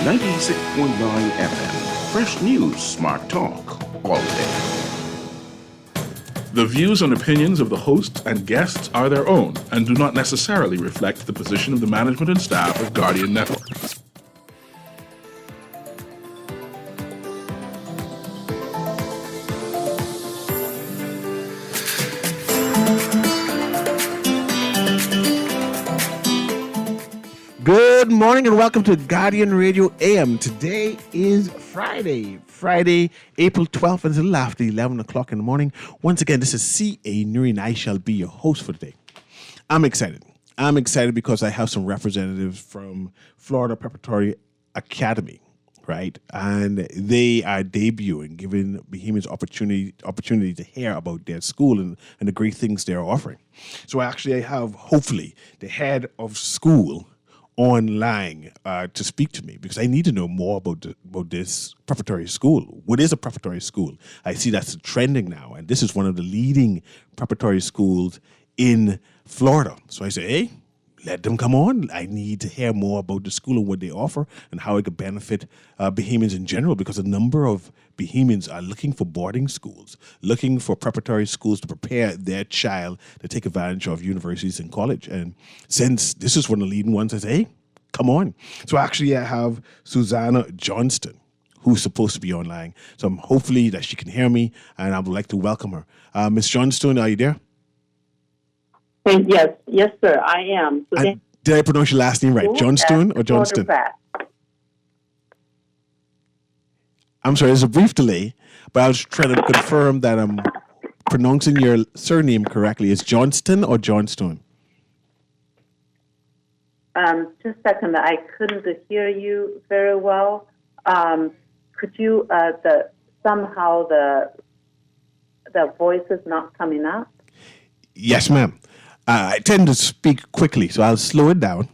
96.9 FM. Fresh news, smart talk, all day. The views and opinions of the hosts and guests are their own and do not necessarily reflect the position of the management and staff of Guardian Network. Good morning and welcome to Guardian Radio AM. Today is Friday, April 12th, and it's a little after 11 o'clock in the morning. Once again, this is CA Newry and I shall be your host for today. I'm excited. Because I have some representatives from Florida Preparatory Academy, right? And they are debuting, giving Bahamians opportunity to hear about their school and the great things they're offering. So I have, hopefully, the head of school online to speak to me because I need to know more about this preparatory school. What is a preparatory school? I see that's trending now, and this is one of the leading preparatory schools in Florida. So I say, hey, let them come on. I need to hear more about the school and what they offer and how it could benefit Bahamians in general, because a number of Bahamians are looking for boarding schools, looking for preparatory schools to prepare their child to take advantage of universities and college. And since this is one of the leading ones, I say, hey, come on. So actually I have Susanna Johnston, who's supposed to be online. So I'm hopefully that she can hear me, and I would like to welcome her. Ms. Johnston, are you there? Yes, sir, I am. Did I pronounce your last name right? Johnston or Johnston? I'm sorry, there's a brief delay, but I was trying to confirm that I'm pronouncing your surname correctly. Is Johnston or Johnstone? Just a second, I couldn't hear you very well. Could you, somehow the voice is not coming up? Yes, ma'am. I tend to speak quickly, so I'll slow it down,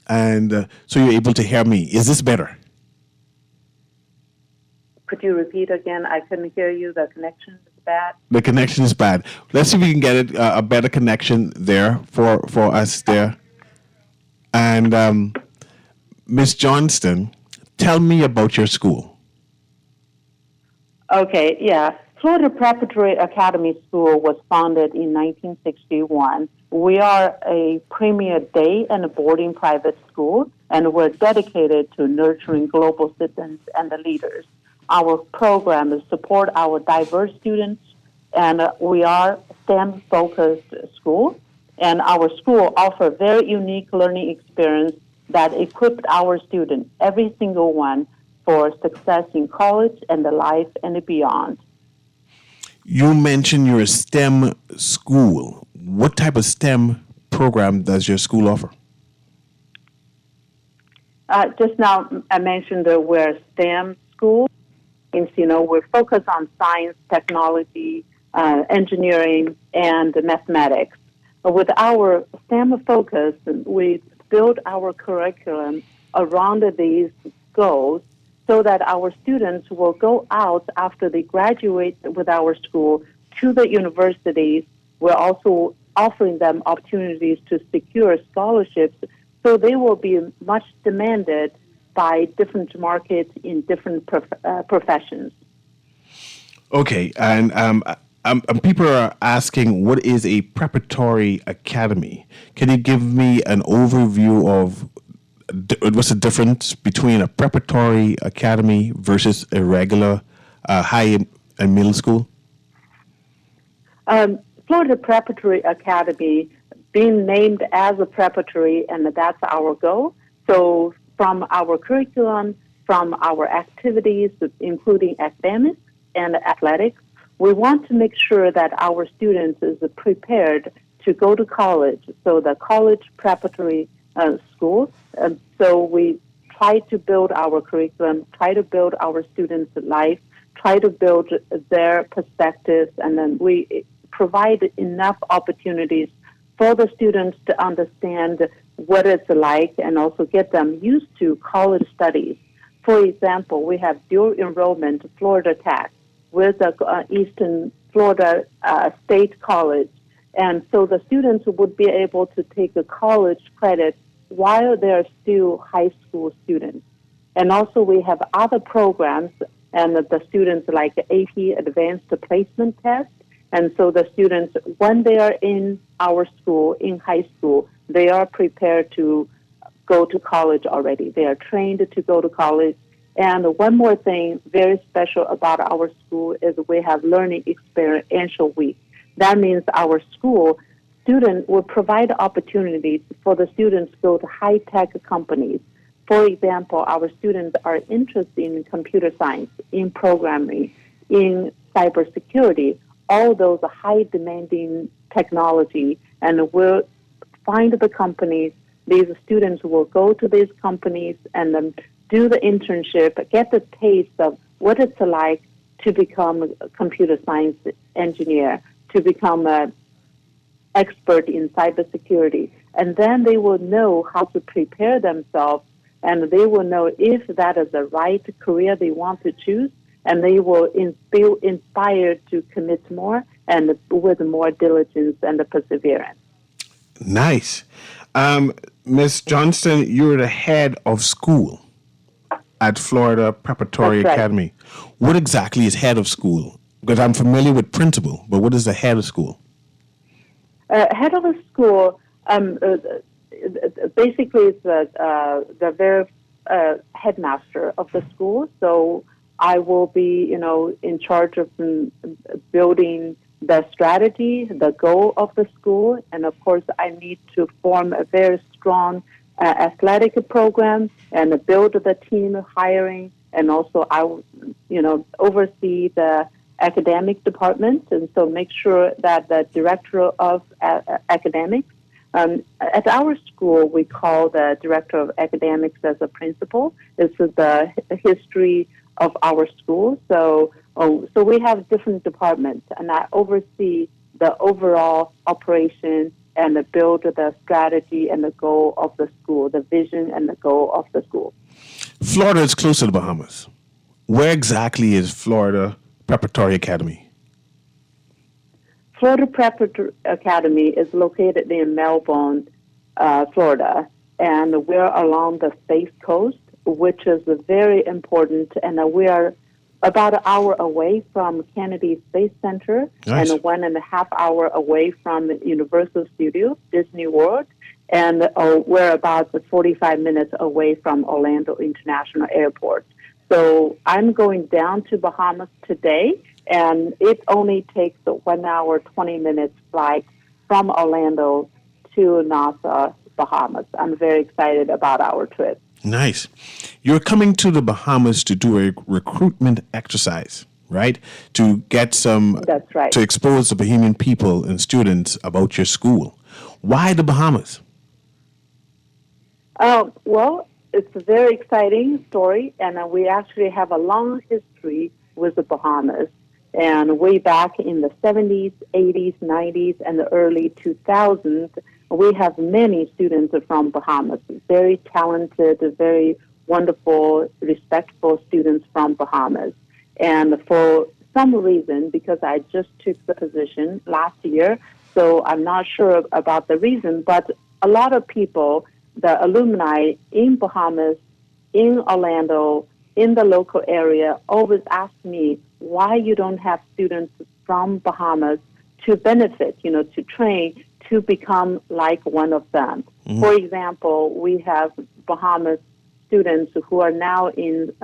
and so you're able to hear me. Is this better? Could you repeat again? I couldn't hear you. The connection is bad. The connection is bad. Let's see if we can get a better connection there for us there. And Ms. Johnston, tell me about your school. Okay, yeah. Florida Preparatory Academy School was founded in 1961. We are a premier day and boarding private school, and we're dedicated to nurturing global citizens and the leaders. Our program is support our diverse students, and we are a STEM-focused school, and our school offers very unique learning experience that equipped our students, every single one, for success in college and the life and beyond. You mentioned you're a STEM school. What type of STEM program does your school offer? Just now I mentioned that we're a STEM school. We're focused on science, technology, engineering, and mathematics. With our STEM focus, we build our curriculum around these goals so that our students will go out after they graduate with our school to the universities. We're also offering them opportunities to secure scholarships, so they will be much demanded by different markets in different professions. Okay, and people are asking, what is a preparatory academy? Can you give me an overview of what's the difference between a preparatory academy versus a regular high and middle school? Florida Preparatory Academy being named as a preparatory, and that's our goal. So from our curriculum, from our activities, including academics and athletics, we want to make sure that our students is prepared to go to college. So the college preparatory school. So we try to build our curriculum, try to build our students' life, try to build their perspectives, and then we provide enough opportunities for the students to understand what it's like and also get them used to college studies. For example, we have dual enrollment Florida Tech with Eastern Florida State College. And so the students would be able to take a college credit while they're still high school students. And also we have other programs, and the students like AP Advanced Placement Test. And so the students, when they are in our school, in high school, they are prepared to go to college already. They are trained to go to college. And one more thing very special about our school is we have learning experiential week. That means our school student will provide opportunities for the students to go to high-tech companies. For example, our students are interested in computer science, in programming, in cybersecurity, all those high-demanding technology, and will find the companies. These students will go to these companies and then do the internship, get the taste of what it's like to become a computer science engineer, to become an expert in cybersecurity. And then they will know how to prepare themselves, and they will know if that is the right career they want to choose, and they will feel inspired to commit more and with more diligence and perseverance. Nice. Ms. Johnston, you're the head of school at Florida Preparatory That's right. Academy. What exactly is head of school? Because I'm familiar with principal, but what is the head of school? Head of a school, basically, is the very headmaster of the school. So I will be, in charge of building the strategy, the goal of the school, and of course, I need to form a very strong athletic program and build the team hiring, and also I will, oversee the academic department, and so make sure that the director of academics, at our school, we call the director of academics as a principal. This is the history of our school. So we have different departments, and I oversee the overall operation and build the strategy and the goal of the school, the vision and the goal of the school. Florida is close to the Bahamas. Where exactly is Florida Preparatory Academy? Florida Preparatory Academy is located in Melbourne, Florida, and we're along the Space Coast, which is very important, and we are about an hour away from Kennedy Space Center. Nice. And 1.5 hours away from Universal Studios, Disney World, and we're about 45 minutes away from Orlando International Airport. So I'm going down to Bahamas today, and it only takes a 1 hour, 20 minutes flight from Orlando to Nassau, Bahamas. I'm very excited about our trip. Nice. You're coming to the Bahamas to do a recruitment exercise, right? To get some, That's right. to expose the Bahamian people and students about your school. Why the Bahamas? Well, it's a very exciting story, and we actually have a long history with the Bahamas. And way back in the 70s, 80s, 90s, and the early 2000s, we have many students from Bahamas, very talented, very wonderful, respectful students from Bahamas. And for some reason, because I just took the position last year, so I'm not sure about the reason, but a lot of people, the alumni in Bahamas, in Orlando, in the local area, always ask me why you don't have students from Bahamas to benefit, to train, to become like one of them. Mm-hmm. For example, we have Bahamas students who are now in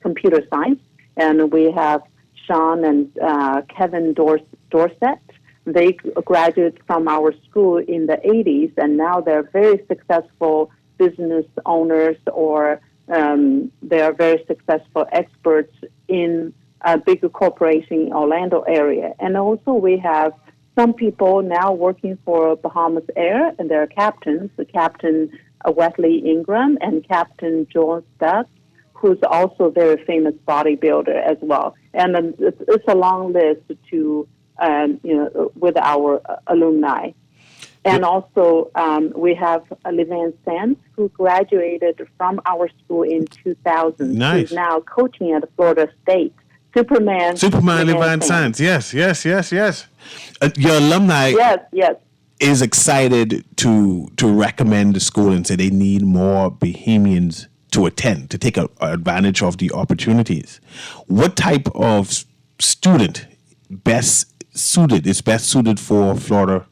computer science, and we have Sean and Kevin Dorset. They graduated from our school in the 80s, and now they're very successful business owners, or they are very successful experts in a big corporation in Orlando area. And also we have some people now working for Bahamas Air, and they're captains, Captain Wesley Ingram and Captain John Stuck, who's also a very famous bodybuilder as well. And it's a long list to, with our alumni. And also we have Levan Sands, who graduated from our school in 2000. Nice. He's now coaching at Florida State. Superman Levan Sands. Yes. Your alumni yes. is excited to recommend the school and say they need more Bahamians to attend, to take advantage of the opportunities. What type of student is best suited for Florida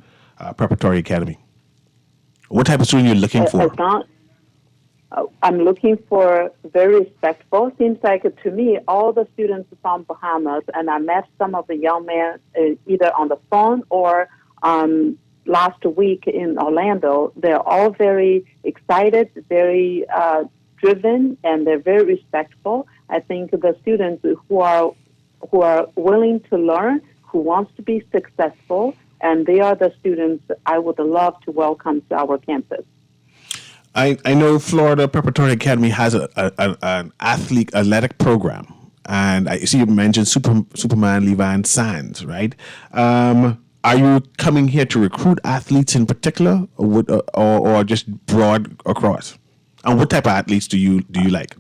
Preparatory Academy? What type of student you're looking for? I'm looking for very respectful. Seems like to me, all the students from Bahamas, and I met some of the young men either on the phone or last week in Orlando. They're all very excited, very driven, and they're very respectful. I think the students who are willing to learn, who wants to be successful, and they are the students I would love to welcome to our campus. I know Florida Preparatory Academy has an athletic program, and I see you mentioned Superman Levan Sands, right? Are you coming here to recruit athletes in particular, or just broad across? And what type of athletes do you like?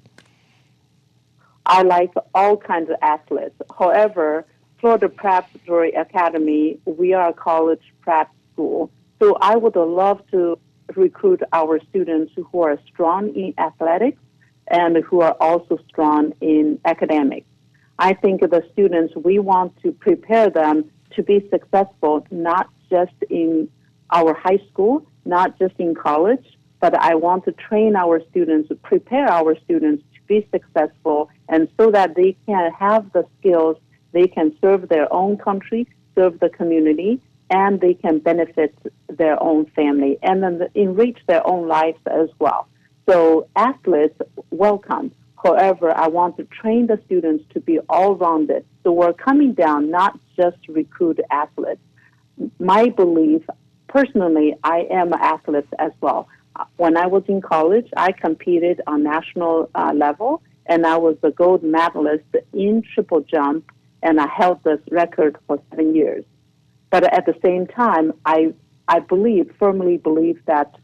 I like all kinds of athletes. However, Florida Preparatory Academy, we are a college prep school, so I would love to recruit our students who are strong in athletics and who are also strong in academics. I think the students, we want to prepare them to be successful, not just in our high school, not just in college, but I want to train our students, prepare our students to be successful, and so that they can have the skills, they can serve their own country, serve the community, and they can benefit their own family and then enrich their own lives as well. So athletes, welcome. However, I want to train the students to be all-rounded. So we're coming down not just to recruit athletes. My belief, personally, I am an athlete as well. When I was in college, I competed on national level, and I was the gold medalist in triple jump, and I held this record for 7 years. But at the same time, I firmly believe that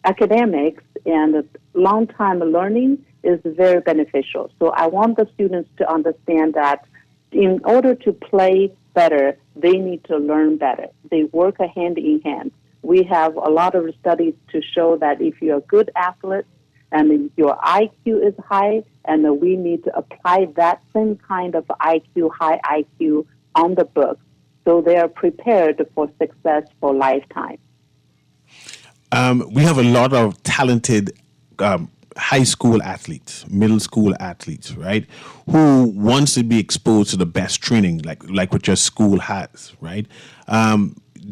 academics and long-time learning is very beneficial. So I want the students to understand that in order to play better, they need to learn better. They work hand in hand. We have a lot of studies to show that if you're a good athlete and your IQ is high, and we need to apply that same kind of IQ, high IQ, on the books, so they are prepared for success for lifetime. We have a lot of talented high school athletes, middle school athletes, right? Who wants to be exposed to the best training, like what your school has, right?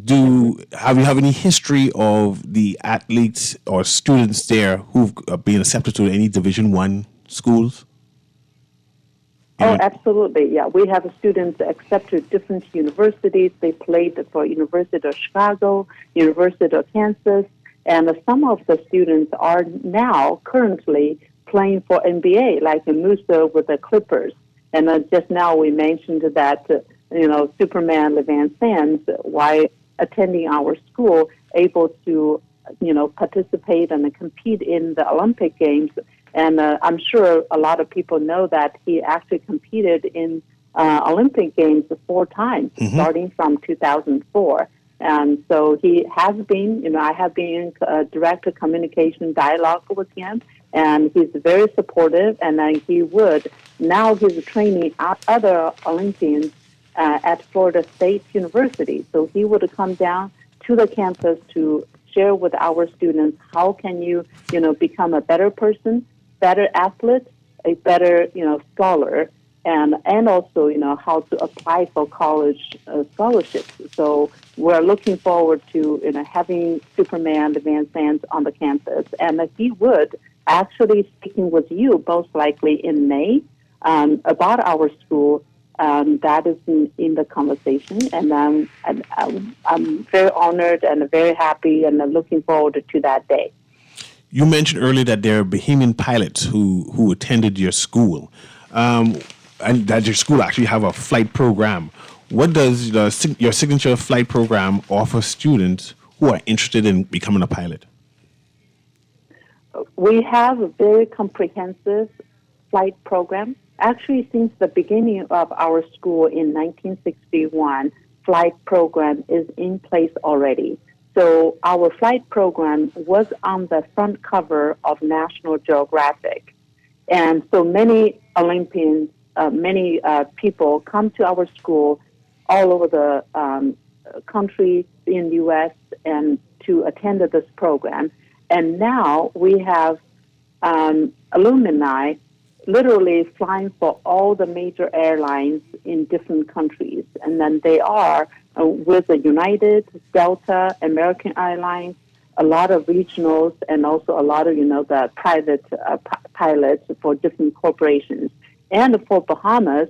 Do you have any history of the athletes or students there who've been accepted to any Division I schools? Oh, absolutely. Yeah, we have students accepted to different universities. They played for University of Chicago, University of Kansas, and some of the students are now currently playing for NBA, like Musa with the Clippers. And just now we mentioned that, Superman Levan Sands, while attending our school, able to, participate and compete in the Olympic Games. And I'm sure a lot of people know that he actually competed in Olympic Games 4 times, starting from 2004. And so he has been, I have been in direct communication dialogue with him, and he's very supportive, and now he's training other Olympians at Florida State University. So he would come down to the campus to share with our students how can you, become a better person, better athlete, a better, scholar, and also, how to apply for college scholarships. So we're looking forward to, having Superman Levan Sands on the campus. And he would actually speaking with you most likely in May about our school. That is in the conversation. And I'm very honored and very happy and looking forward to that day. You mentioned earlier that there are Bahamian pilots who attended your school, and that your school actually have a flight program. What does your signature flight program offer students who are interested in becoming a pilot? We have a very comprehensive flight program. Actually, since the beginning of our school in 1961, flight program is in place already. So our flight program was on the front cover of National Geographic. And so many Olympians, many people come to our school all over the country in the U.S. and to attend this program. And now we have alumni literally flying for all the major airlines in different countries. And then they are with the United, Delta, American Airlines, a lot of regionals, and also a lot of, the private pilots for different corporations. And for Bahamas,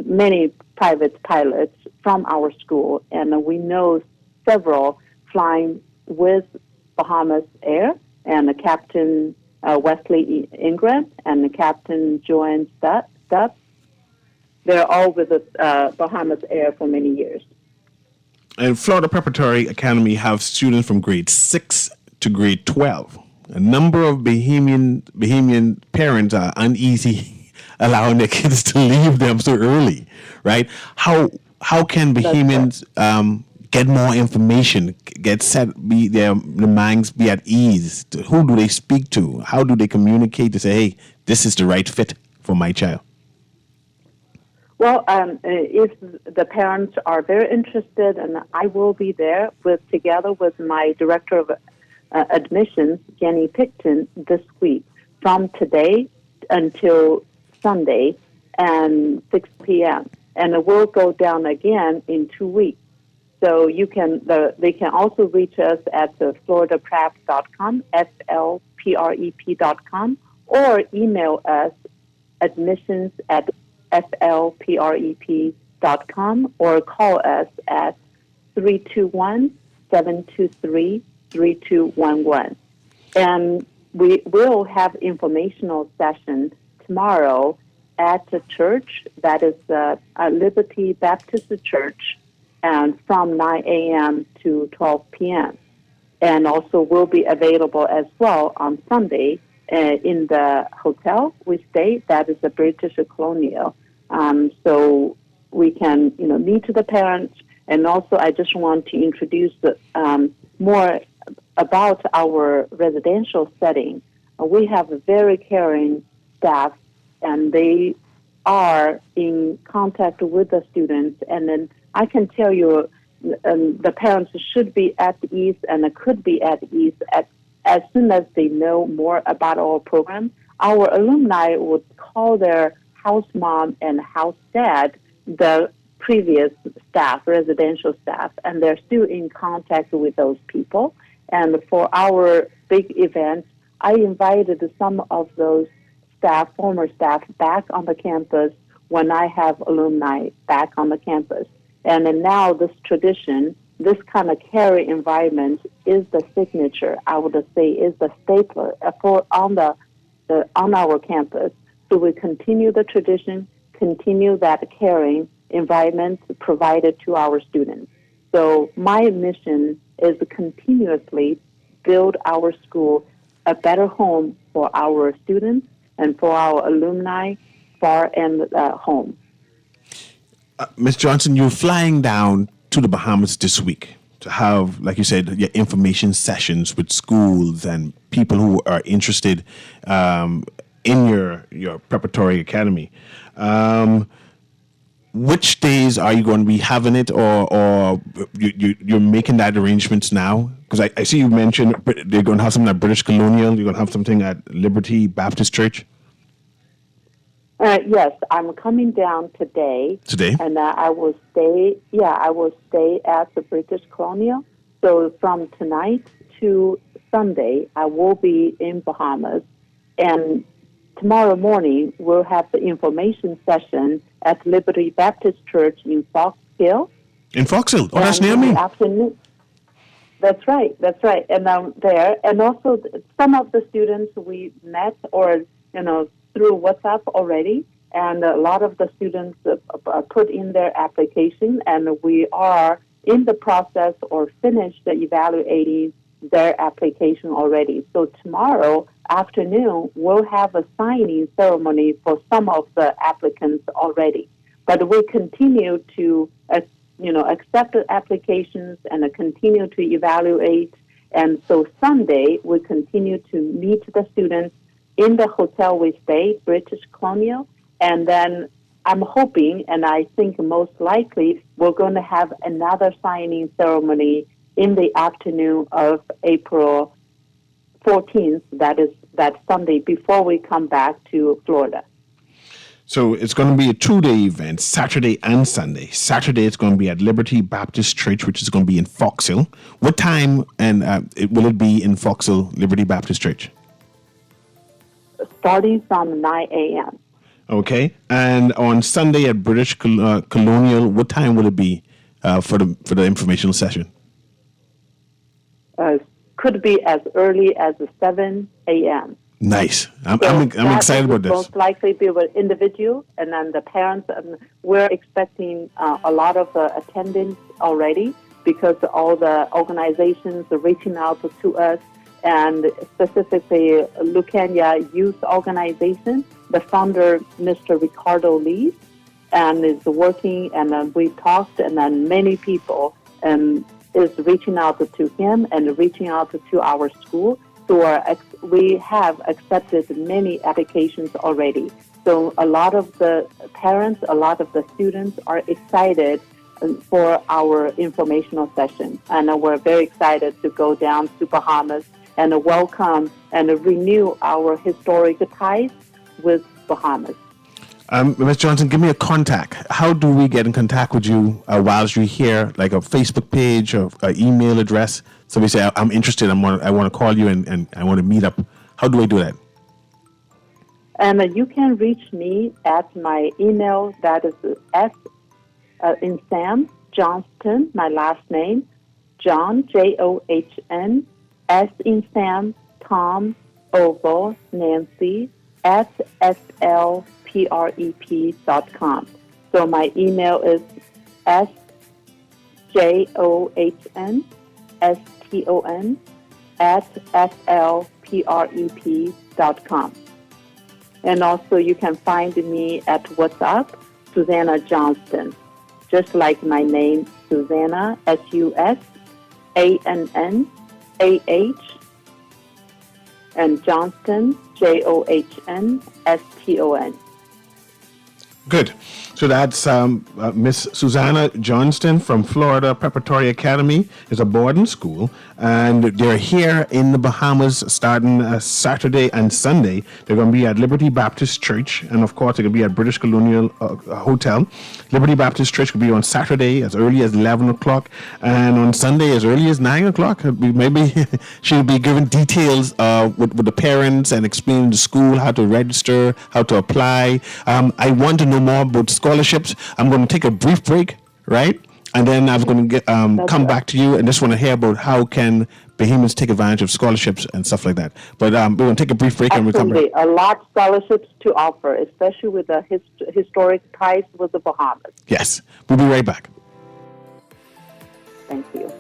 many private pilots from our school. And we know several flying with Bahamas Air and the Captain Wesley Ingram and the Captain Joanne Stubb. They're all with the Bahamas Air for many years. And Florida Preparatory Academy have students from grade 6 to grade 12. A number of Bahamian parents are uneasy allowing their kids to leave them so early, right? How can Bahamians get more information, get set, their minds be at ease? Who do they speak to? How do they communicate to say, hey, this is the right fit for my child? Well, if the parents are very interested, and I will be there together with my director of admissions, Jenny Picton, this week from today until Sunday and 6 p.m. And it will go down again in 2 weeks. So they can also reach us at floridaprep.com, flprep.com, or email us admissions@flprep.com, or call us at 321-723-3211. And we will have informational session tomorrow at the church, that is Liberty Baptist Church, and from 9 a.m. to 12 p.m. And also will be available as well on Sunday in the hotel we stay, that is the British Colonial. So we can, meet the parents. And also I just want to introduce more about our residential setting. We have a very caring staff, and they are in contact with the students. And then I can tell you the parents should be at ease and could be at ease as soon as they know more about our program. Our alumni would call their house mom and house dad the previous staff, residential staff, and they're still in contact with those people. And for our big event, I invited some of those former staff, back on the campus when I have alumni back on the campus. And then now this tradition, this kind of caring environment is the signature, I would say, is the stapler on our campus. So we continue the tradition, continue that caring environment provided to our students. So my mission is to continuously build our school a better home for our students and for our alumni far and home. Ms. Johnson, you're flying down to the Bahamas this week to have, like you said, your information sessions with schools and people who are interested in your preparatory academy. Which days are you going to be having it, or you're making that arrangements now? Because I see you mentioned they're going to have something at British Colonial. You're going to have something at Liberty Baptist Church. Yes, I'm coming down today. Today? And I will stay at the British Colonial. So from tonight to Sunday, I will be in Bahamas. And tomorrow morning, we'll have the information session at Liberty Baptist Church in Fox Hill. In Fox Hill? Oh, that's near me. Afternoon. That's right. And I'm there. And also some of the students we met or, through WhatsApp already, and a lot of the students put in their application, and we are in the process or finished evaluating their application already. So tomorrow afternoon, we'll have a signing ceremony for some of the applicants already. But we continue to accepted applications and continue to evaluate. And so Sunday, we continue to meet the students in the hotel we stay, British Colonial. And then I'm hoping, and I think most likely, we're going to have another signing ceremony in the afternoon of April 14th. That is that Sunday before we come back to Florida. So it's going to be a 2-day event, Saturday and Sunday. Saturday, it's going to be at Liberty Baptist Church, which is going to be in Fox Hill. What time and will it be in Fox Hill, Liberty Baptist Church? Starting from 9 a.m. Okay. And on Sunday at British Colonial, what time will it be for the informational session? Could be as early as 7 a.m. Nice. I'm excited about this. Most likely be with individual, and then the parents. We're expecting a lot of attendance already because all the organizations are reaching out to us, and specifically Lucania Youth Organization. The founder, Mr. Ricardo Lee, and is working, and we talked, and then many people is reaching out to him and reaching out to our school. So we have accepted many applications already. So a lot of the parents, a lot of the students are excited for our informational session. And we're very excited to go down to Bahamas and welcome and renew our historic ties with Bahamas. Ms. Johnson, give me a contact. How do we get in contact with you whilst you're here, like a Facebook page or an email address? So we say, I'm interested, I want to call you and I want to meet up. How do I do that? And you can reach me at my email, that is in Sam Johnston, my last name, John, John, S in Sam, Tom, Oval, Nancy, at slprep.com. So my email is SJOHNSTON at slprep.com. And also you can find me at WhatsApp, Susanna Johnston, just like my name, Susanna, SUSANNAH, and Johnston, JOHNSTON. Good. So that's Miss Susanna Johnston from Florida Preparatory Academy. It's a boarding school, and they're here in the Bahamas starting Saturday and Sunday. They're going to be at Liberty Baptist Church, and of course, they're going to be at British Colonial Hotel. Liberty Baptist Church will be on Saturday as early as 11 o'clock, and on Sunday as early as 9 o'clock. Maybe she'll be giving details with the parents and explaining the school, how to register, how to apply. I want to know more about scholarships. I'm going to take a brief break, right? And then I'm going to come back to you and just want to hear about how can Bahamians take advantage of scholarships and stuff like that. But we're going to take a brief break and we'll come back. A lot of scholarships to offer, especially with the historic ties with the Bahamas. Yes. We'll be right back. Thank you.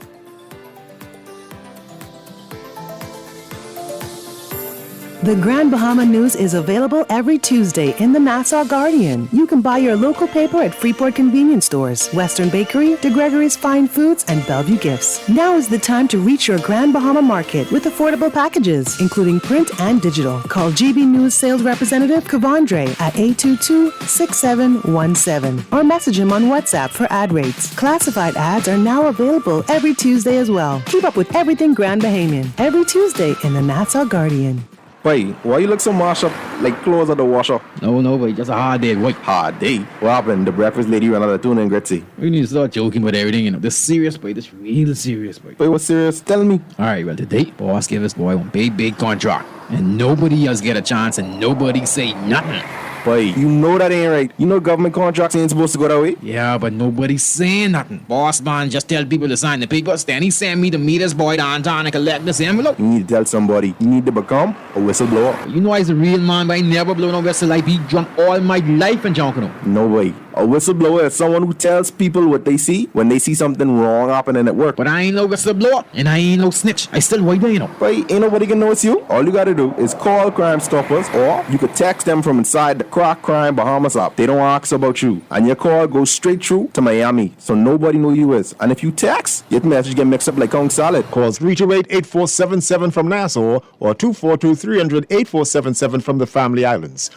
The Grand Bahama News is available every Tuesday in the Nassau Guardian. You can buy your local paper at Freeport Convenience Stores, Western Bakery, De Gregory's Fine Foods, and Bellevue Gifts. Now is the time to reach your Grand Bahama Market with affordable packages, including print and digital. Call GB News Sales Representative Kavandre at 822-6717 or message him on WhatsApp for ad rates. Classified ads are now available every Tuesday as well. Keep up with everything Grand Bahamian every Tuesday in the Nassau Guardian. Boy, why you look so mashed up like clothes at the washer? No, boy, just a hard day, boy. Hard day? What happened? The breakfast lady ran out of tuna and gritty. We need to start joking about everything, you know. This serious, boy. This real serious, boy. Boy, what's serious? Tell me. All right, well, today, boss gave us, boy, one big contract. And nobody else get a chance and nobody say nothing. Boy, you know that ain't right. You know government contracts ain't supposed to go that way. Yeah, but nobody's saying nothing. Boss man just tell people to sign the papers. Then he send me to meet his boy downtown and collect this envelope. You need to tell somebody. You need to become a whistleblower. You know I's a real man, but I never blow no whistle like he drunk all my life and junking him. No way. A whistleblower is someone who tells people what they see when they see something wrong happening at work. But I ain't no whistleblower, and I ain't no snitch. I still white, you know. But ain't nobody can know it's you. All you gotta do is call Crime Stoppers, or you could text them from inside the Crack Crime Bahamas app. They don't ask about you, and your call goes straight through to Miami, so nobody know you is. And if you text, your message get mixed up like Kong Salad. Call 328-8477 from Nassau or 242-300-8477 from the Family Islands.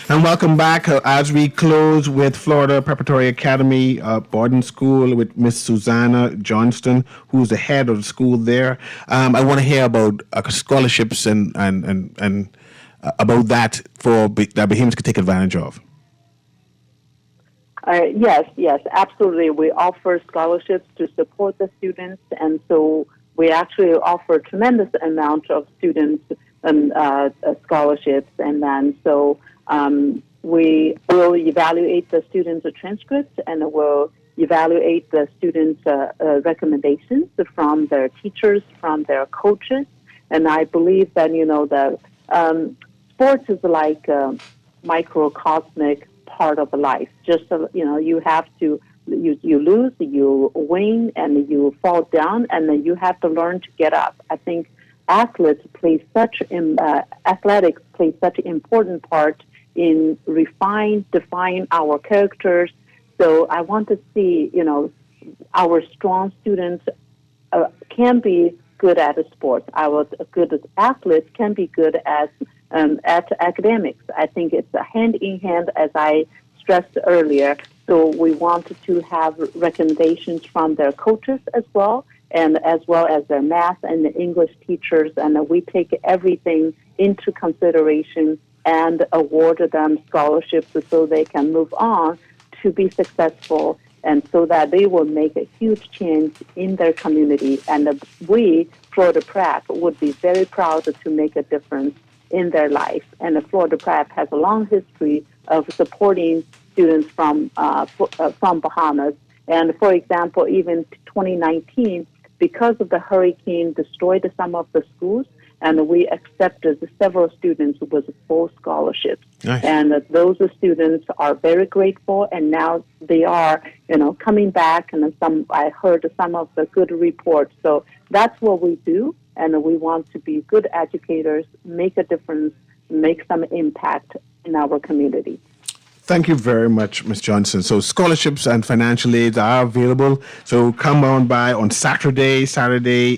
And welcome back as we close with Florida Preparatory Academy boarding school with Miss Susanna Johnston, who's the head of the school there. I want to hear about scholarships and about that that Bahamians could take advantage of. Yes, absolutely. We offer scholarships to support the students, and so we actually offer a tremendous amount of students scholarships, and then so we will evaluate the students' transcripts, and we'll evaluate the students' recommendations from their teachers, from their coaches, and I believe that the sports is like a microcosmic part of life. Just you have to you lose, you win, and you fall down, and then you have to learn to get up. I think athletics play such an important part in define our characters. So I want to see our strong students can be good at sports. Our good athletes can be good at academics. I think it's a hand in hand, as I stressed earlier. So we want to have recommendations from their coaches as well as their math and English teachers, and we take everything into consideration and award them scholarships so they can move on to be successful, and so that they will make a huge change in their community. And we, Florida Prep, would be very proud to make a difference in their life. And the Florida Prep has a long history of supporting students from Bahamas. And for example, even 2019, because of the hurricane destroyed some of the schools, and we accepted several students with full scholarships. Nice. And those students are very grateful, and now they are, coming back, and I heard some of the good reports. So that's what we do, and we want to be good educators, make a difference, make some impact in our community. Thank you very much, Ms. Johnson. So scholarships and financial aids are available. So come on by on Saturday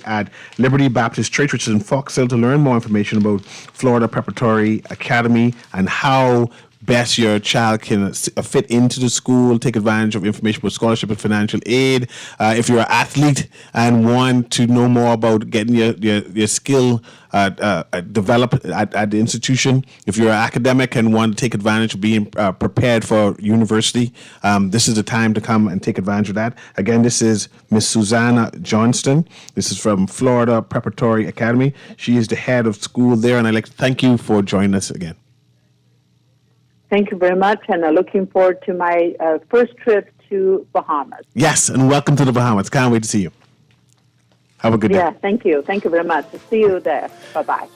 at Liberty Baptist Church, which is in Fox Hill, to learn more information about Florida Preparatory Academy and how best your child can fit into the school, take advantage of information about scholarship and financial aid. If you're an athlete and want to know more about getting your skill developed at the institution, if you're an academic and want to take advantage of being prepared for university, this is the time to come and take advantage of that. Again, this is Miss Susanna Johnston. This is from Florida Preparatory Academy. She is the head of school there, and I'd like to thank you for joining us again. Thank you very much, and looking forward to my first trip to Bahamas. Yes, and welcome to the Bahamas. Can't wait to see you. Have a good day. Yeah, thank you. Thank you very much. See you there. Bye-bye.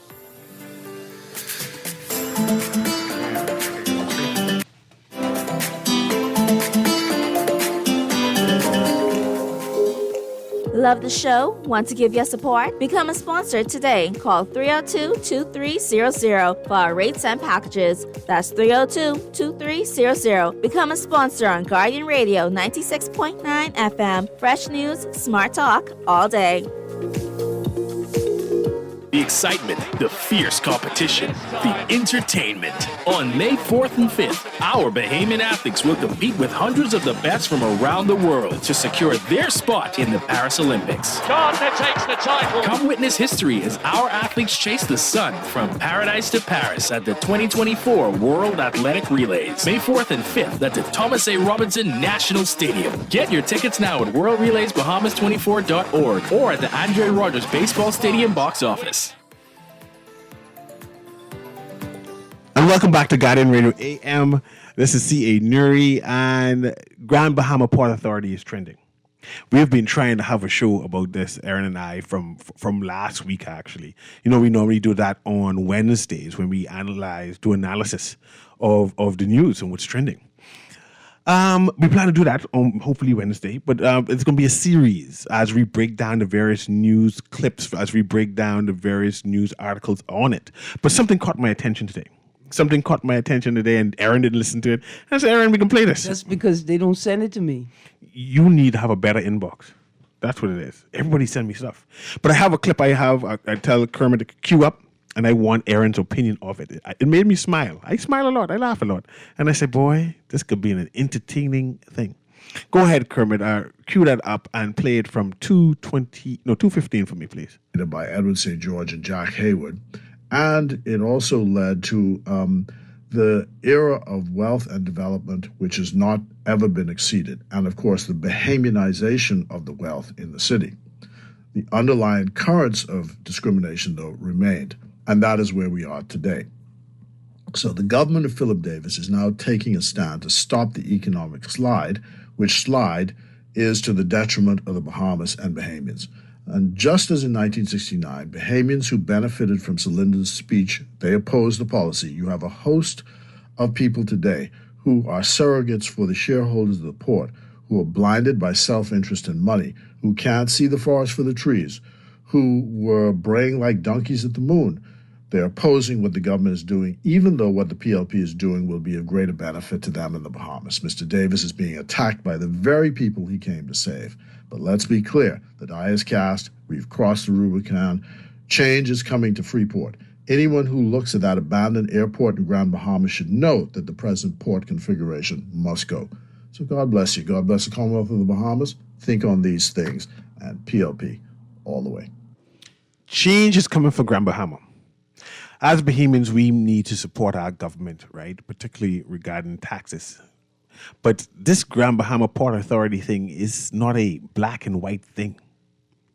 Love the show? Want to give your support? Become a sponsor today. Call 302-2300 for our rates and packages. That's 302-2300. Become a sponsor on Guardian Radio 96.9 FM. Fresh news, smart talk, all day. The excitement, the fierce competition, the entertainment. On May 4th and 5th, our Bahamian athletes will compete with hundreds of the best from around the world to secure their spot in the Paris Olympics. Gardner takes the title. Come witness history as our athletes chase the sun from paradise to Paris at the 2024 World Athletic Relays. May 4th and 5th at the Thomas A. Robinson National Stadium. Get your tickets now at worldrelaysbahamas24.org or at the Andre Rogers Baseball Stadium box office. And welcome back to Guardian Radio AM. This is CA Newry, and Grand Bahama Port Authority is trending. We have been trying to have a show about this, Aaron and I, from last week, actually. You know, we normally do that on Wednesdays when we do analysis of the news and what's trending. We plan to do that on hopefully Wednesday, but it's going to be a series as we break down the various news clips, as we break down the various news articles on it. But something caught my attention today. And Aaron didn't listen to it. I said, Aaron, we can play this. That's because they don't send it to me. You need to have a better inbox. That's what it is. Everybody send me stuff. But I have a clip I tell Kermit to cue up, and I want Aaron's opinion of it. It made me smile. I smile a lot. I laugh a lot. And I said, boy, this could be an entertaining thing. Go ahead, Kermit. Cue that up and play it from 2:15 for me, please. By Edward St. George and Jack Hayward. And it also led to the era of wealth and development, which has not ever been exceeded. And, of course, the Bahamianization of the wealth in the city. The underlying currents of discrimination, though, remained. And that is where we are today. So the government of Philip Davis is now taking a stand to stop the economic slide, which slide is to the detriment of the Bahamas and Bahamians. And just as in 1969, Bahamians who benefited from Solinda's speech, they opposed the policy. You have a host of people today who are surrogates for the shareholders of the port, who are blinded by self-interest and money, who can't see the forest for the trees, who were braying like donkeys at the moon. They're opposing what the government is doing, even though what the PLP is doing will be of greater benefit to them in the Bahamas. Mr. Davis is being attacked by the very people he came to save. But let's be clear, the die is cast, we've crossed the Rubicon, change is coming to Freeport. Anyone who looks at that abandoned airport in Grand Bahama should know that the present port configuration must go. So God bless you. God bless the Commonwealth of the Bahamas. Think on these things, and PLP all the way. Change is coming for Grand Bahama. As Bahamians, we need to support our government, right? Particularly regarding taxes. But this Grand Bahama Port Authority thing is not a black and white thing.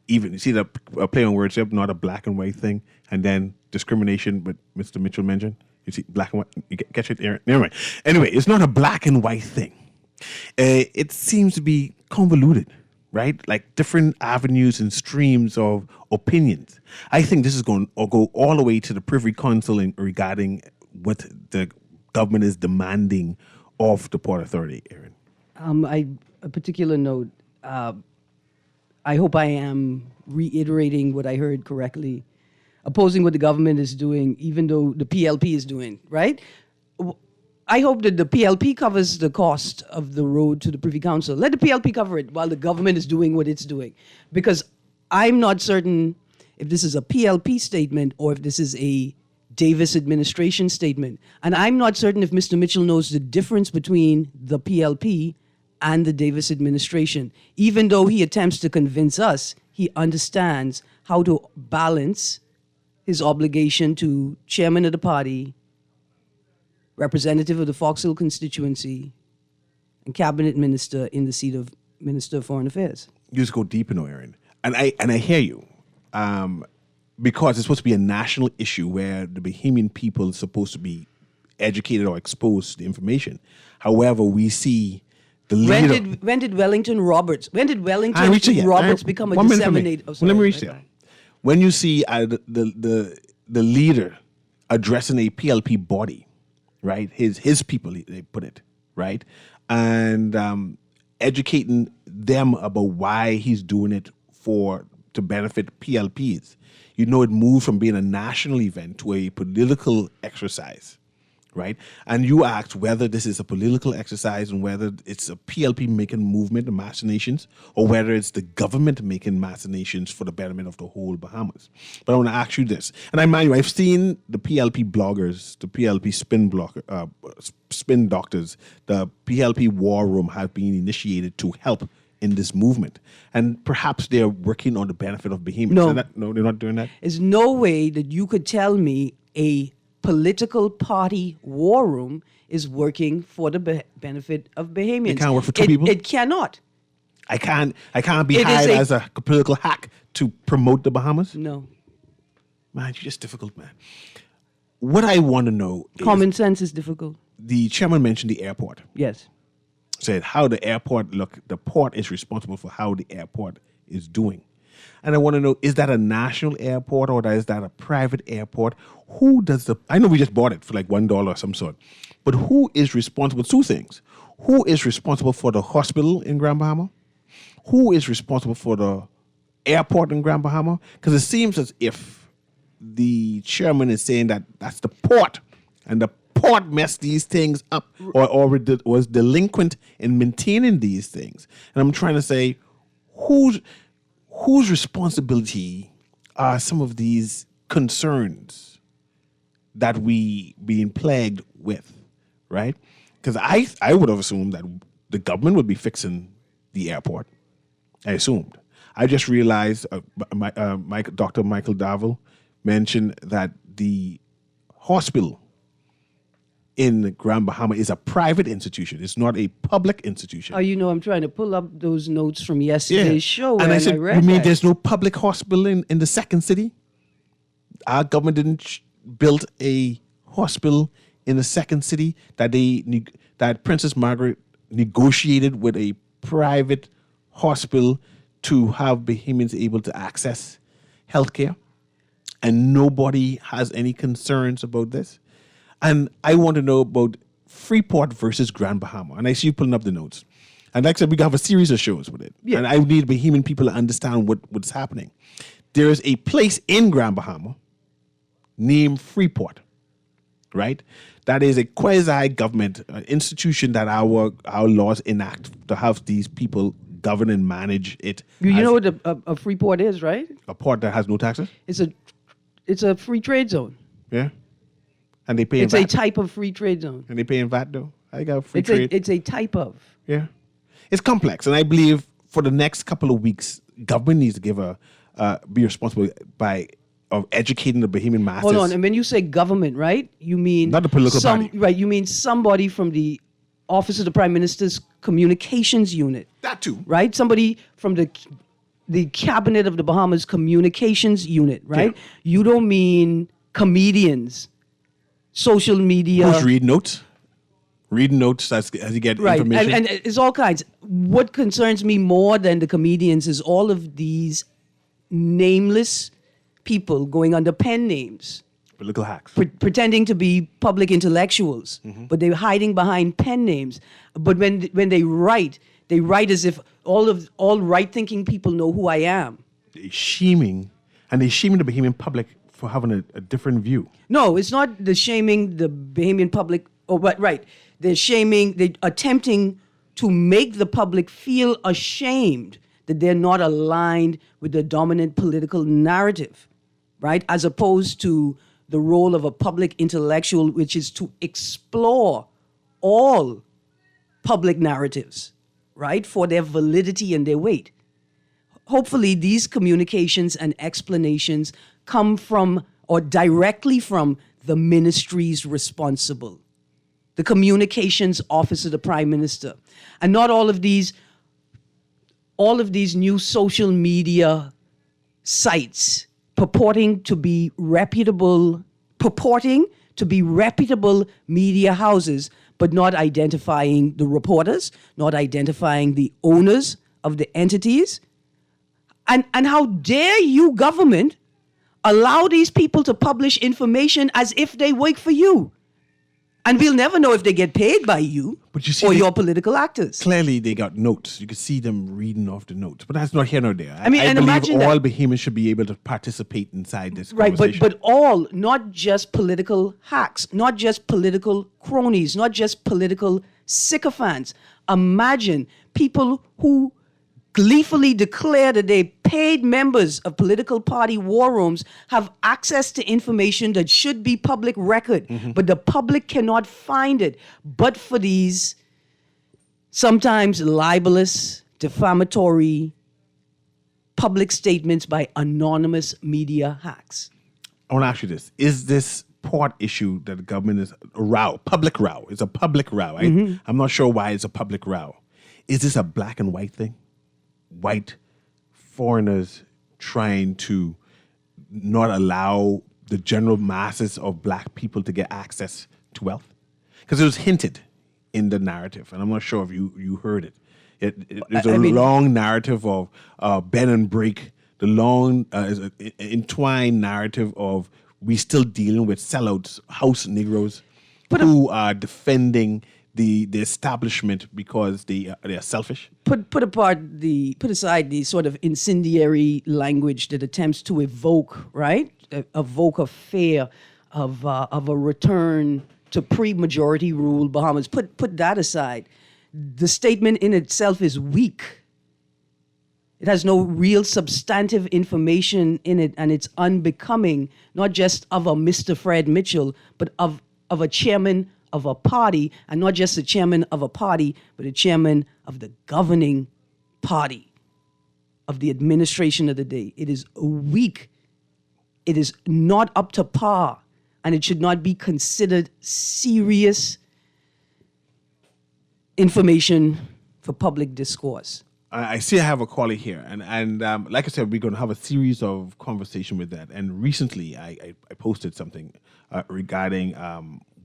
Even, you see the play on words, not a black and white thing, and then discrimination, but Mr. Mitchell mentioned, you see black and white, you catch it, Aaron? Never mind. Anyway, it's not a black and white thing. It seems to be convoluted, right? Like different avenues and streams of opinions. I think this is going to go all the way to the Privy Council regarding what the government is demanding of the Port Authority, Aaron. A particular note. I hope I am reiterating what I heard correctly. Opposing what the government is doing, even though the PLP is doing, right? I hope that the PLP covers the cost of the road to the Privy Council. Let the PLP cover it while the government is doing what it's doing. Because I'm not certain if this is a PLP statement or if this is a Davis administration statement. And I'm not certain if Mr. Mitchell knows the difference between the PLP and the Davis administration. Even though he attempts to convince us, he understands how to balance his obligation to chairman of the party, representative of the Fox Hill constituency, and cabinet minister in the seat of Minister of Foreign Affairs. You just go deep into Aaron. And I hear you. Because it's supposed to be a national issue where the Bahamian people is supposed to be educated or exposed to the information. However, we see the leader... When did Wellington Roberts become a disseminator? Let me reach there. When you see the leader addressing a PLP body, right? His people, they put it, right? And educating them about why he's doing it to benefit PLPs. You know, it moved from being a national event to a political exercise, right? And you asked whether this is a political exercise and whether it's a PLP making movement, the machinations, or whether it's the government making machinations for the betterment of the whole Bahamas. But I want to ask you this, and I mind you, I've seen the PLP bloggers, the PLP spin doctors, the PLP war room have been initiated to help in this movement. And perhaps they're working on the benefit of Bahamians. No, they're not doing that? There's no way that you could tell me a political party war room is working for the benefit of Bahamians. It can't work for two people? It cannot. I can't be hired as a political hack to promote the Bahamas? No. Man, you're just difficult, man. What I want to know is... Common sense is difficult. The chairman mentioned the airport. Yes. said how the port is responsible for how the airport is doing. And I want to know, is that a national airport or is that a private airport? I know we just bought it for like $1 or some sort, but who is responsible? Two things. Who is responsible for the hospital in Grand Bahama? Who is responsible for the airport in Grand Bahama? Because it seems as if the chairman is saying that that's the port, and the port messed these things up or was delinquent in maintaining these things. And I'm trying to say, whose responsibility are some of these concerns that we being plagued with, right? Because I would have assumed that the government would be fixing the airport. I assumed. I just realized Dr. Michael Darville mentioned that the hospital in Grand Bahama is a private institution. It's not a public institution. Oh, I'm trying to pull up those notes from yesterday's show. And I said, read you mean that. there's no public hospital in the second city? Our government didn't build a hospital in the second city that Princess Margaret negotiated with a private hospital to have Bahamians able to access healthcare, and nobody has any concerns about this. And I want to know about Freeport versus Grand Bahama. And I see you pulling up the notes. And like I said, we have a series of shows with it. Yeah. And I need Bahamian people to understand what's happening. There is a place in Grand Bahama named Freeport, right? That is a quasi-government institution that our laws enact to have these people govern and manage it. You know what a free port is, right? A port that has no taxes? It's a free trade zone. Yeah. And they pay in It's VAT. a type of free trade zone. And they pay in VAT, though. I got free trade. It's a type of. Yeah. It's complex. And I believe for the next couple of weeks, government needs to be responsible of educating the Bahamian masses. Hold on. And when you say government, right, you mean... Not the political party. Right, you mean somebody from the Office of the Prime Minister's Communications Unit. That too. Right? Somebody from the Cabinet of the Bahamas Communications Unit, right? Yeah. You don't mean comedians, social media... Who's reading notes? Reading notes as you get information. And it's all kinds. What concerns me more than the comedians is all of these nameless people going under pen names. Political hacks. Pretending to be public intellectuals, but they're hiding behind pen names. But when they write as if all right-thinking people know who I am. They're shaming the Bahamian public for having a different view. No, it's not the shaming the Bahamian public. Right. They're attempting to make the public feel ashamed that they're not aligned with the dominant political narrative, right? As opposed to the role of a public intellectual, which is to explore all public narratives, right, for their validity and their weight. Hopefully, these communications and explanations come from or directly from the ministries responsible, the communications office of the Prime Minister, and not all of these new social media sites purporting to be reputable media houses, but not identifying the reporters, not identifying the owners of the entities. And how dare you, government, allow these people to publish information as if they work for you? And we'll never know if they get paid by you or your political actors. Clearly, they got notes. You can see them reading off the notes. But that's not here nor there. I mean, and believe imagine all that, Bahamians should be able to participate inside this right, conversation. but all, not just political hacks, not just political cronies, not just political sycophants. Imagine people who gleefully declare that they paid members of political party war rooms have access to information that should be public record, but the public cannot find it but for these sometimes libelous, defamatory public statements by anonymous media hacks. I want to ask you this. Is this port issue that the government is a row, public row? It's a public row. I'm not sure why it's a public row. Is this a black and white thing? White foreigners trying to not allow the general masses of black people to get access to wealth? Because it was hinted in the narrative, and I'm not sure if you heard it. There's a long narrative of bend and break, the long entwined narrative of we still dealing with sellouts, house Negroes, who are defending the establishment because they are selfish. Put aside the sort of incendiary language that attempts to evoke a fear of a return to pre-majority rule Bahamas. Put that aside. The statement in itself is weak. It has no real substantive information in it, and it's unbecoming, not just of a Mr. Fred Mitchell, but of a chairman of a party, and not just a chairman of a party, but a chairman of the governing party, of the administration of the day. It is weak. It is not up to par, and it should not be considered serious information for public discourse. I see I have a caller here, and like I said, we're going to have a series of conversation with that. And recently, I posted something regarding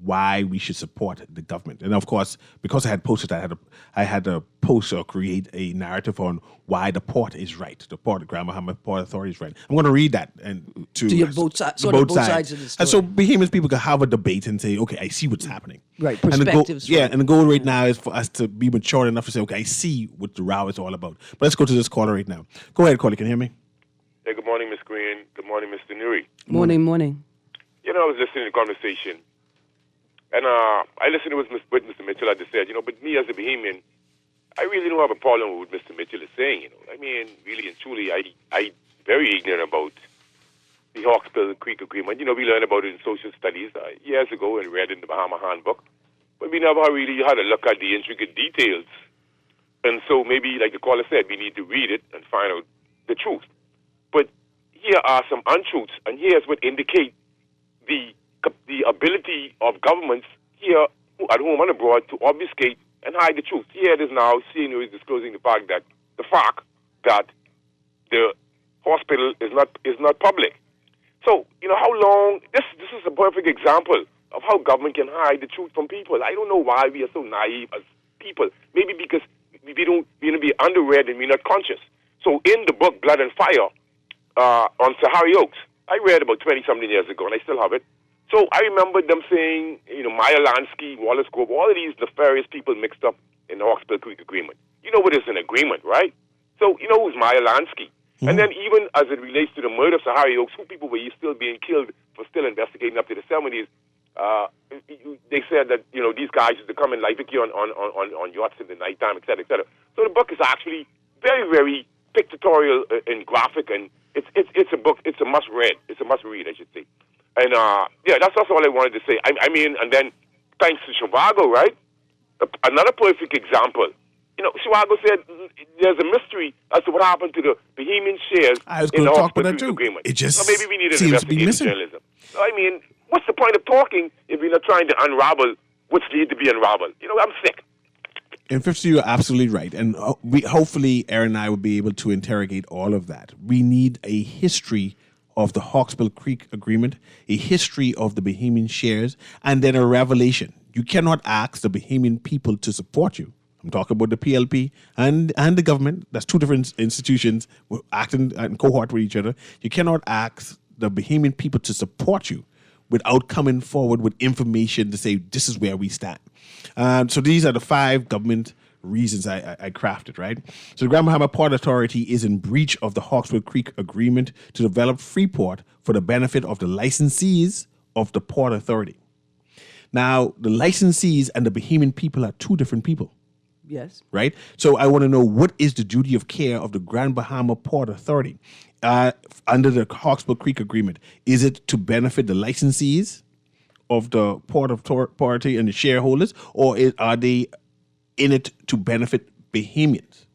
why we should support the government. And of course, because I had posted that, I had to post or create a narrative on why the port is right. The Grand Bahama Port Authority is right. I'm going to read that and to both sides of the story. And so Bahamian people can have a debate and say, okay, I see what's happening. Right, perspectives. And the goal right now is for us to be mature enough to say, okay, I see what the row is all about. But let's go to this caller right now. Go ahead, caller. Can you hear me? Hey, good morning, Ms. Green. Good morning, Mr. Newry. Morning. You know, I was listening to the conversation, and I listened to what Mr. Mitchell had to say, but me as a Bahamian, I really don't have a problem with what Mr. Mitchell is saying, I mean, really and truly, I very ignorant about the Hawksbill Creek Agreement. We learned about it in social studies years ago and read in the Bahama Handbook, but we never really had a look at the intricate details. And so maybe, like the caller said, we need to read it and find out the truth. But here are some untruths, and here's what indicate the ability of governments here at home and abroad to obfuscate and hide the truth. Here it is now, CNU is disclosing the fact that the hospital is not public. So, how long, this is a perfect example of how government can hide the truth from people. I don't know why we are so naive as people. Maybe because we don't be underread and we're not conscious. So in the book Blood and Fire on Sahari Oaks, I read about 20-something years ago, and I still have it. So I remember them saying, Meyer Lansky, Wallace Grove, all of these nefarious people mixed up in the Hawksbill Creek Agreement. You know what is an agreement, right? So you know who's Meyer Lansky. Mm-hmm. And then even as it relates to the murder of Sahari Oaks, who people were still being killed for still investigating up to the 70s, they said that, these guys used to come in like Vicky on yachts in the nighttime, et cetera, et cetera. So the book is actually very, very pictorial and graphic, and it's a book. It's a must-read. It's a must-read, I should say. And, that's all I wanted to say. I mean, and then thanks to Chivago, right? Another perfect example. Chivago said there's a mystery as to what happened to the Bahamian shares in the Hawksbill Creek Agreement. It just so maybe we need to seems to be missing. Journalism. I mean, what's the point of talking if we're not trying to unravel what's needed to be unraveled? I'm sick. In 50, you're absolutely right. And hopefully, Aaron and I will be able to interrogate all of that. We need a history of the Hawksbill Creek Agreement, a history of the Bahamian shares, and then a revelation. You cannot ask the Bahamian people to support you. I'm talking about the PLP and the government. That's two different institutions acting in cohort with each other. You cannot ask the Bahamian people to support you without coming forward with information to say, this is where we stand. So these are the 5 government reasons I crafted, right? So the Grand Bahama Port Authority is in breach of the Hawksbill Creek Agreement to develop Freeport for the benefit of the licensees of the Port Authority. Now, the licensees and the Bahamian people are 2 different people. Yes. Right? So I want to know, what is the duty of care of the Grand Bahama Port Authority under the Hawksbill Creek Agreement? Is it to benefit the licensees of the Port Authority and the shareholders, or are they in it to benefit Bahamians?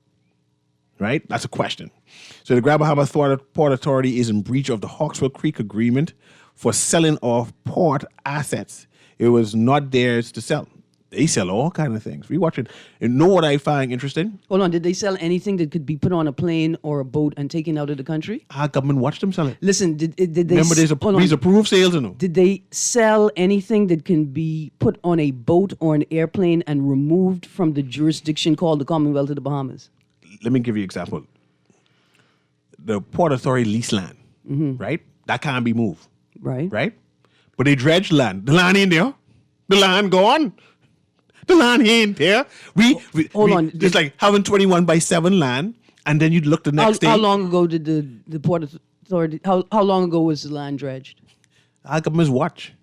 Right? That's a question. So the Grand Bahama Port Authority is in breach of the Hawksbill Creek Agreement for selling off port assets. It was not theirs to sell. They sell all kind of things. We watch it. And know what I find interesting? Hold on, did they sell anything that could be put on a plane or a boat and taken out of the country? Our government watched them sell it. Listen, did they... Remember, these approved sales, you know. Did they sell anything that can be put on a boat or an airplane and removed from the jurisdiction called the Commonwealth of the Bahamas? Let me give you an example. The Port Authority lease land, right? That can't be moved. Right. Right? But they dredged land. The land ain't there. The land gone. The land ain't there. Hold on. It's like having 21/7 land, and then you'd look the next day. How long ago did the Port Authority, how long ago was the land dredged? Our government's watch.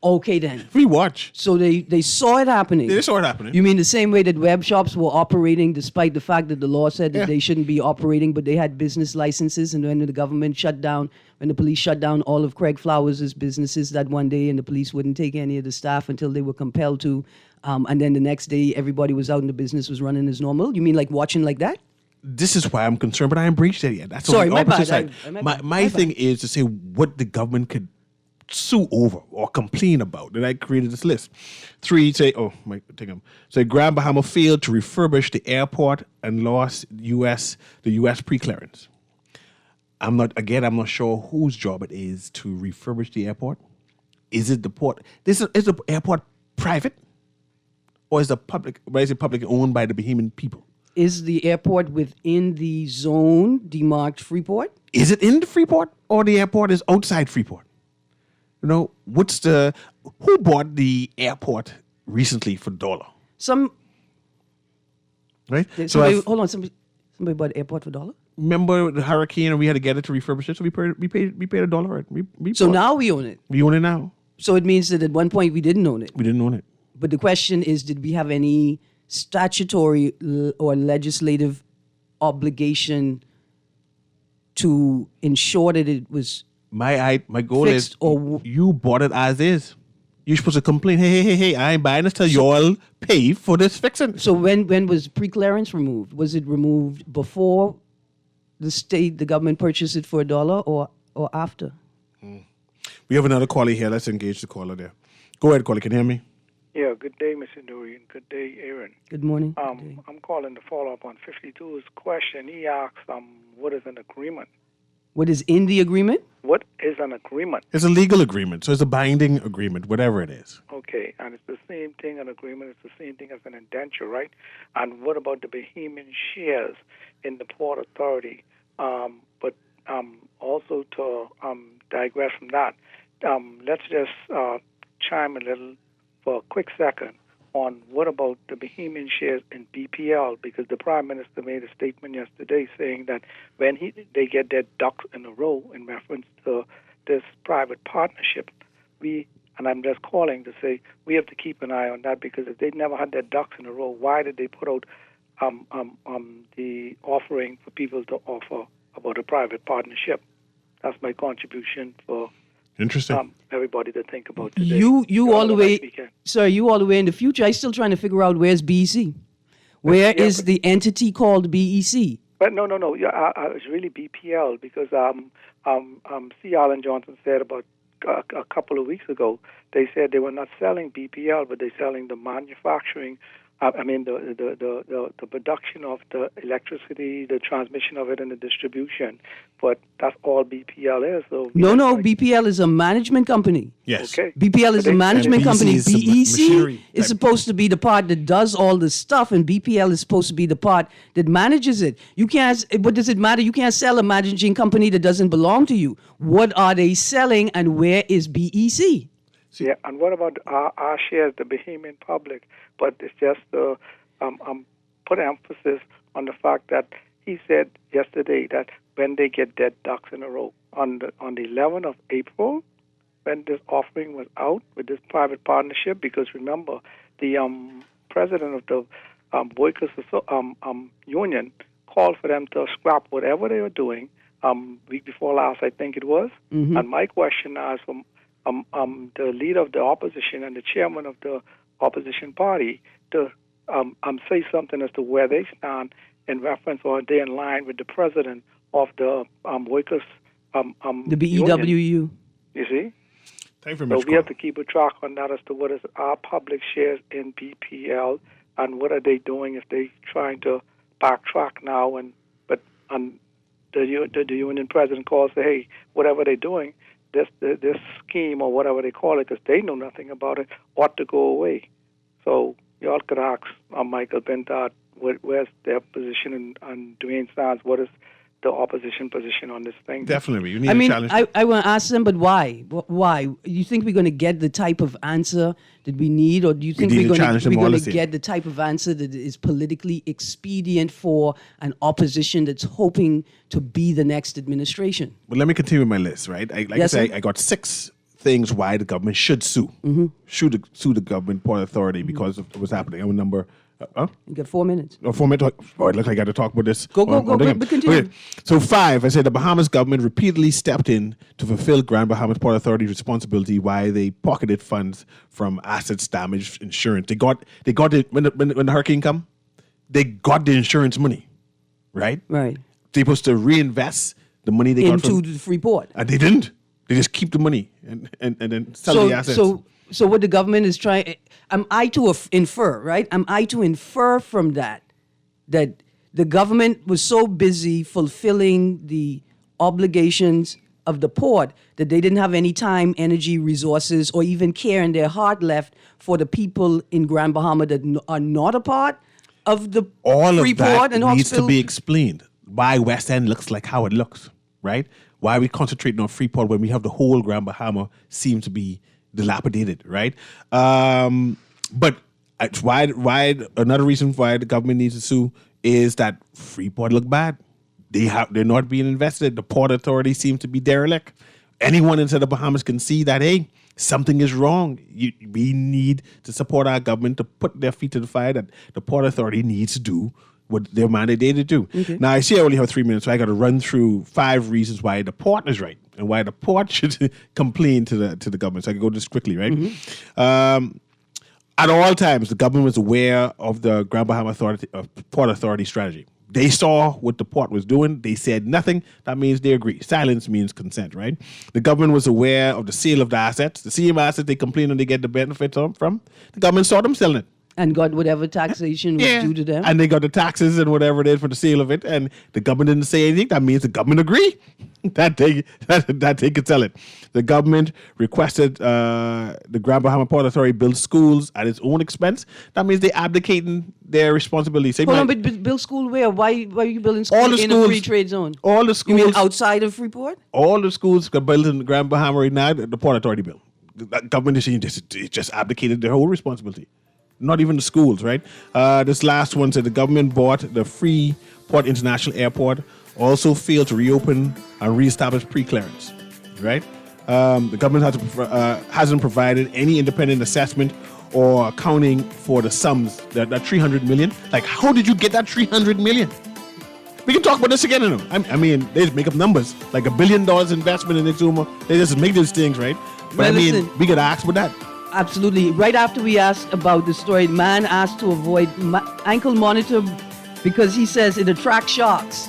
Okay, then. We watch. So they saw it happening. They saw it happening. You mean the same way that web shops were operating despite the fact that the law said that they shouldn't be operating, but they had business licenses, and when the government shut down, when the police shut down all of Craig Flowers' businesses that one day, and the police wouldn't take any of the staff until they were compelled to, and then the next day everybody was out and the business was running as normal? You mean like watching like that? This is why I'm concerned, but I ain't breached that yet. That's Sorry, on the my opposite bad. side. My thing is to say what the government could sue over or complain about. Then I created this list. 3 say, say Grand Bahama failed to refurbish the airport and lost the U.S. pre-clearance. I'm not sure whose job it is to refurbish the airport. Is it the port? Is the airport private? Or is it public owned by the Bahamian people? Is the airport within the zone demarked Freeport? Is it in the Freeport or the airport is outside Freeport? You know, who bought the airport recently for $1? Right? Hold on, somebody bought the airport for $1? Remember the hurricane and we had to get it to refurbish it, so we paid $1. So now we own it. We own it now. So it means that at one point we didn't own it. We didn't own it. But the question is, did we have any statutory or legislative obligation to ensure that it was my goal fixed, is you bought it as is. You're supposed to complain, hey, I ain't buying this till you all pay for this fixing. So when was pre-clearance removed? Was it removed before the government purchased it for $1 or after? We have another caller here. Let's engage the caller there. Go ahead, caller. Can you hear me? Yeah, good day, Mr. Newry, and good day, Aaron. Good morning. I'm calling to follow up on 52's question. He asked, what is an agreement? What is in the agreement? What is an agreement? It's a legal agreement, so it's a binding agreement, whatever it is. Okay, and it's the same thing, an agreement is the same thing as an indenture, right? And what about the Bahamian shares in the Port Authority? But also to digress from that, let's just chime a little for a quick second on what about the Bahamian shares in BPL, because the Prime Minister made a statement yesterday saying that when they get their ducks in a row in reference to this private partnership, and I'm just calling to say we have to keep an eye on that, because if they never had their ducks in a row, why did they put out the offering for people to offer about a private partnership? That's my contribution for interesting. Everybody to think about today. You all the way, sir. You all the way in the future. I'm still trying to figure out where's BEC. Where is the entity called BEC? But no. Yeah, it's really BPL, because C. Allen Johnson said about a couple of weeks ago, they said they were not selling BPL, but they're selling the manufacturing. The production of the electricity, the transmission of it, and the distribution. But that's all BPL is. So No, BPL is a management company. Yes. Okay. BPL is a management company. is the BEC machinery is type. supposed to be the part that does all the stuff, and BPL is supposed to be the part that manages it. You can't. What does it matter? You can't sell a managing company that doesn't belong to you. What are they selling, and where is BEC? Yeah, and what about our shares, the Bahamian public? But it's just put emphasis on the fact that he said yesterday that when they get their ducks in a row, on the 11th of April, when this offering was out with this private partnership, because remember, the president of the Workers Union called for them to scrap whatever they were doing week before last, I think it was. Mm-hmm. And my question is from the leader of the opposition and the chairman of the opposition party to say something as to where they stand in reference, or are they in line with the president of the workers the BEWU. union. You see? Thank you very So much, we have to keep a track on that as to what is our public shares in BPL and what are they doing if they trying to backtrack now and the union president calls say, hey, whatever they're doing, this scheme or whatever they call it, because they know nothing about it, ought to go away. So y'all could ask Michael Bentard where's their position and Dwayne Sands, what is the opposition position on this thing? Definitely. You need to challenge. I want to ask them, but why? Why? You think we're going to get the type of answer that we need, or do you think we're going to get the type of answer that is politically expedient for an opposition that's hoping to be the next administration? Well, let me continue with my list, right? I got 6 things why the government should sue. Sue the government Port Authority because of what's happening. I'm number... You got 4 minutes. 4 minutes. Oh, it looks like I got to talk about this. Go. But continue. Okay. So 5, I said the Bahamas government repeatedly stepped in to fulfill Grand Bahamas Port Authority's responsibility while they pocketed funds from assets damaged insurance. They got it when the hurricane come. They got the insurance money, right? Right. They supposed to reinvest the money they got into the free port, and they didn't. They just keep the money and then sell the assets. So what the government is trying, am I to infer, right? Am I to infer from that the government was so busy fulfilling the obligations of the port that they didn't have any time, energy, resources, or even care in their heart left for the people in Grand Bahama that are not a part of the free port and needs to be explained. Why West End looks like how it looks, right? Why are we concentrating on Freeport when we have the whole Grand Bahama seem to be dilapidated, right? But it's why another reason why the government needs to sue is that Freeport look bad. They're not being invested. The Port Authority seems to be derelict. Anyone inside the Bahamas can see that, hey, something is wrong. We need to support our government to put their feet to the fire that the Port Authority needs to do what they're mandated to do. Okay. Now, I see I only have 3 minutes, so I got to run through 5 reasons why the port is right and why the port should complain to the government. So I can go this quickly, right? At all times, the government was aware of the Grand Bahama Port Authority strategy. They saw what the port was doing. They said nothing. That means they agree. Silence means consent, right? The government was aware of the sale of the assets. The same assets they complain when they get the benefits from. The government saw them selling it. And got whatever taxation was due to them. And they got the taxes and whatever it is for the sale of it. And the government didn't say anything. That means the government agree that they could sell it. The government requested the Grand Bahama Port Authority build schools at its own expense. That means they're abdicating their responsibility. Hold on, but build school where? Why are you building schools in a free trade zone? All the schools. You mean outside of Freeport? All the schools got built in the Grand Bahama right now, the Port Authority built. The government is saying just abdicated their whole responsibility. Not even the schools, right? This last one said the government bought the Freeport International Airport, also failed to reopen and reestablish pre-clearance, right? The government hasn't provided any independent assessment or accounting for the sums, that 300 million. Like, how did you get that 300 million? We can talk about this again. I mean, they just make up numbers, like $1 billion investment in Exuma. They just make these things, right? But we could ask for that. Absolutely. Right after we asked about the story, man asked to avoid ankle monitor because he says it attracts sharks.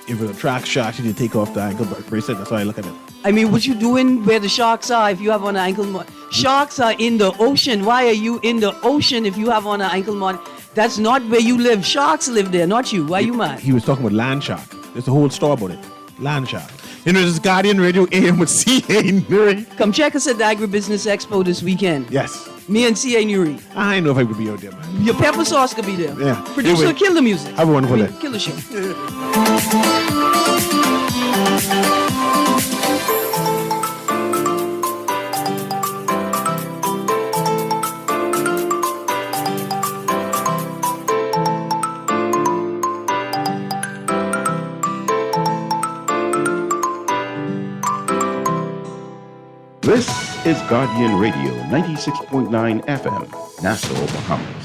If it attracts sharks, you need to take off the ankle bracelet. That's how I look at it. I mean, what you doing where the sharks are if you have on an ankle monitor? Sharks are in the ocean. Why are you in the ocean if you have on an ankle monitor? That's not where you live. Sharks live there, not you. Why are you mad? He was talking about land shark. There's a whole story about it. Land shark. You know, this is Guardian Radio AM with C.A. Newry. Come check us at the Agribusiness Expo this weekend. Yes. Me and C.A. Newry. I know if I would be out there, man. Your pepper sauce could be there. Yeah. Producer, kill the music. Have a wonderful day. Kill the show. This is Guardian Radio 96.9 FM, Nassau, Bahamas.